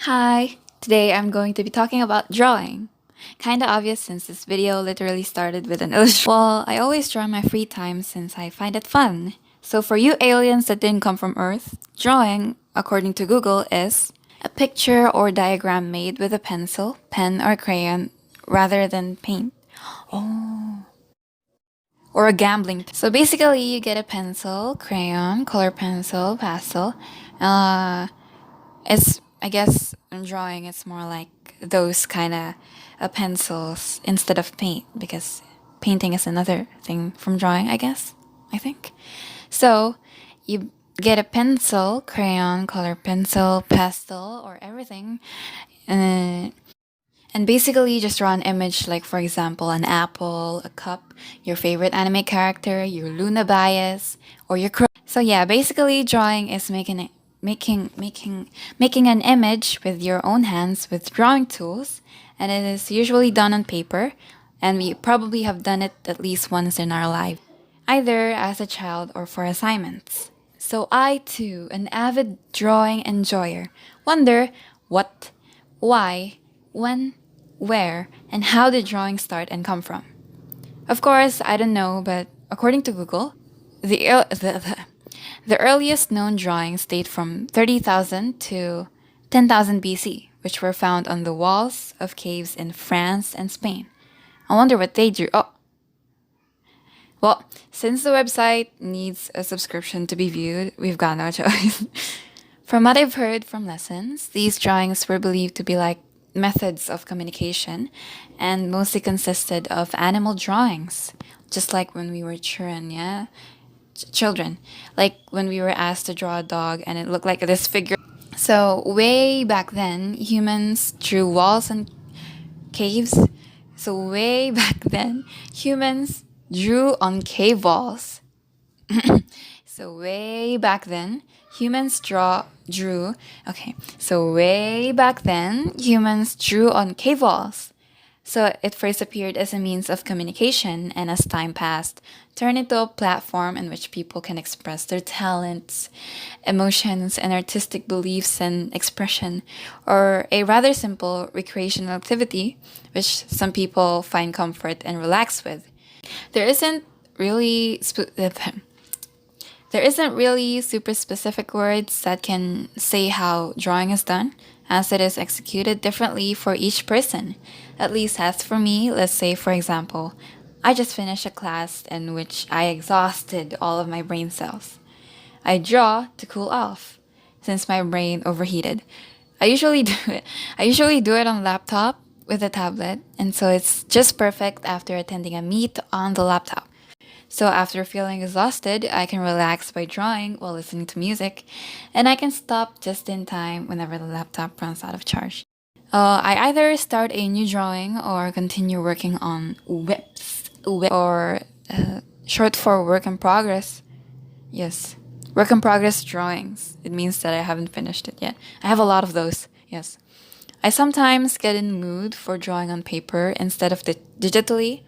Hi! Today I'm going to be talking about drawing. Kinda obvious since this video literally started with an illustration. Well, I always draw in my free time since I find it fun. So for you aliens that didn't come from Earth, drawing, according to Google, is a picture or diagram made with a pencil, pen, or crayon rather than paint. Or a gambling. So basically, you get a pencil, crayon, color pencil, pastel. It's I guess in drawing it's more like those kind of pencils instead of paint because painting is another thing from drawing. I think. So you get a pencil, crayon, color pencil, pastel, or everything, uh, and basically you just draw an image like for example an apple, a cup, your favorite anime character, your Luna bias, or your so yeah, basically drawing is making an image with your own hands with drawing tools, and it is usually done on paper, and we probably have done it at least once in our life, either as a child or for assignments. So I too, an avid drawing enjoyer, wonder what, why, when, where, and how did drawing start and come from? Of course, I don't know, but according to Google, the, the earliest known drawings date from 30,000 to 10,000 BC, which were found on the walls of caves in France and Spain. I wonder what they drew. Oh, well, since the website needs a subscription to be viewed, we've got no choice. From what I've heard from lessons, these drawings were believed to be like methods of communication and mostly consisted of animal drawings, just like when we were children, yeah? Children. Like when we were asked to draw a dog and it looked like this figure. So, way back then, humans drew walls and caves. So, way back then, humans drew on cave walls. So way back then, humans drew. Okay, so way back then, humans drew on cave walls. So it first appeared as a means of communication, and as time passed, turned into a platform in which people can express their talents, emotions, and artistic beliefs and expression, or a rather simple recreational activity, which some people find comfort and relax with. There isn't really there isn't really super specific words that can say how drawing is done, as it is executed differently for each person. At least as for me, let's say for example, I just finished a class in which I exhausted all of my brain cells. I draw to cool off, since my brain overheated. I usually do it. I usually do it on laptop with a tablet, and so it's just perfect after attending a meet on the laptop. So after feeling exhausted, I can relax by drawing while listening to music, and I can stop just in time whenever the laptop runs out of charge. I either start a new drawing or continue working on or short for work in progress. Yes, work in progress drawings. It means that I haven't finished it yet. I have a lot of those. Yes. I sometimes get in the mood for drawing on paper instead of digitally,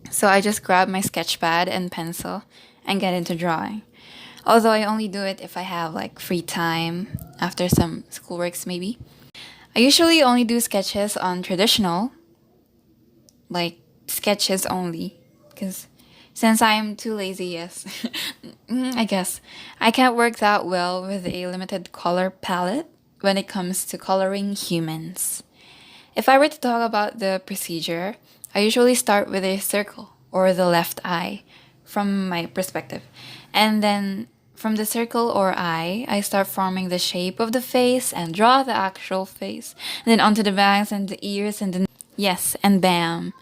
so I just grab my sketch pad and pencil and get into drawing. Although I only do it if I have like free time after some schoolworks maybe. I usually only do sketches on traditional, like sketches only, because since I'm too lazy, yes, I guess I can't work that well with a limited color palette when it comes to coloring humans. If I were to talk about the procedure, I usually start with a circle or the left eye from my perspective. And then from the circle or eye, I start forming the shape of the face and draw the actual face. And then onto the bangs and the ears and the yes, and bam.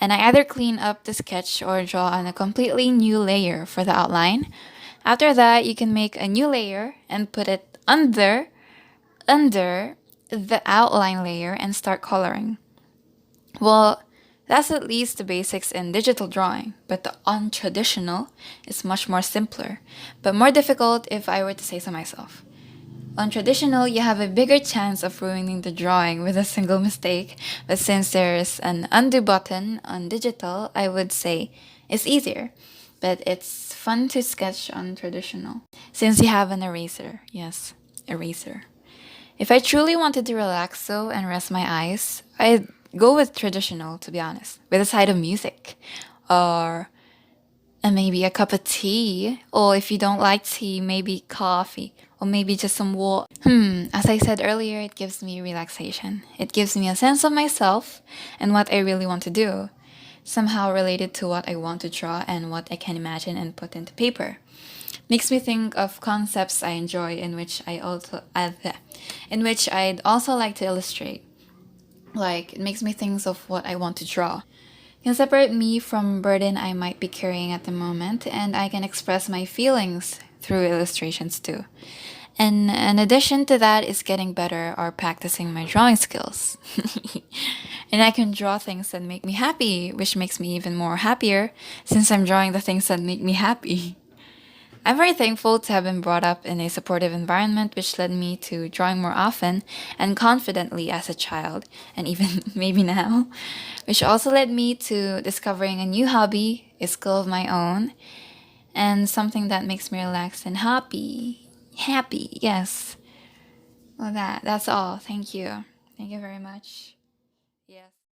And I either clean up the sketch or draw on a completely new layer for the outline. After that, you can make a new layer and put it under the outline layer and start coloring. Well, that's at least the basics in digital drawing, but the untraditional is much more simpler, but more difficult if I were to say so myself. On traditional, you have a bigger chance of ruining the drawing with a single mistake, but since there's an undo button on digital, I would say it's easier. But it's fun to sketch on traditional, since you have an eraser. Yes, eraser. If I truly wanted to relax though and rest my eyes, I'd go with traditional, to be honest, with a side of music. Or and maybe a cup of tea. Or if you don't like tea, maybe coffee. Or maybe just some water. As I said earlier, it gives me relaxation. It gives me a sense of myself and what I really want to do, somehow related to what I want to draw and what I can imagine and put into paper. Makes me think of concepts I enjoy in which I'd also like to illustrate. Like it makes me think of what I want to draw. Can separate me from burden I might be carrying at the moment, and I can express my feelings through illustrations too. And in addition to that is getting better or practicing my drawing skills. And I can draw things that make me happy, which makes me even more happier since I'm drawing the things that make me happy. I'm very thankful to have been brought up in a supportive environment which led me to drawing more often and confidently as a child, and even maybe now, which also led me to discovering a new hobby, a skill of my own, and something that makes me relaxed and happy. Happy, yes. Well, that's all. Thank you. Thank you very much. Yes.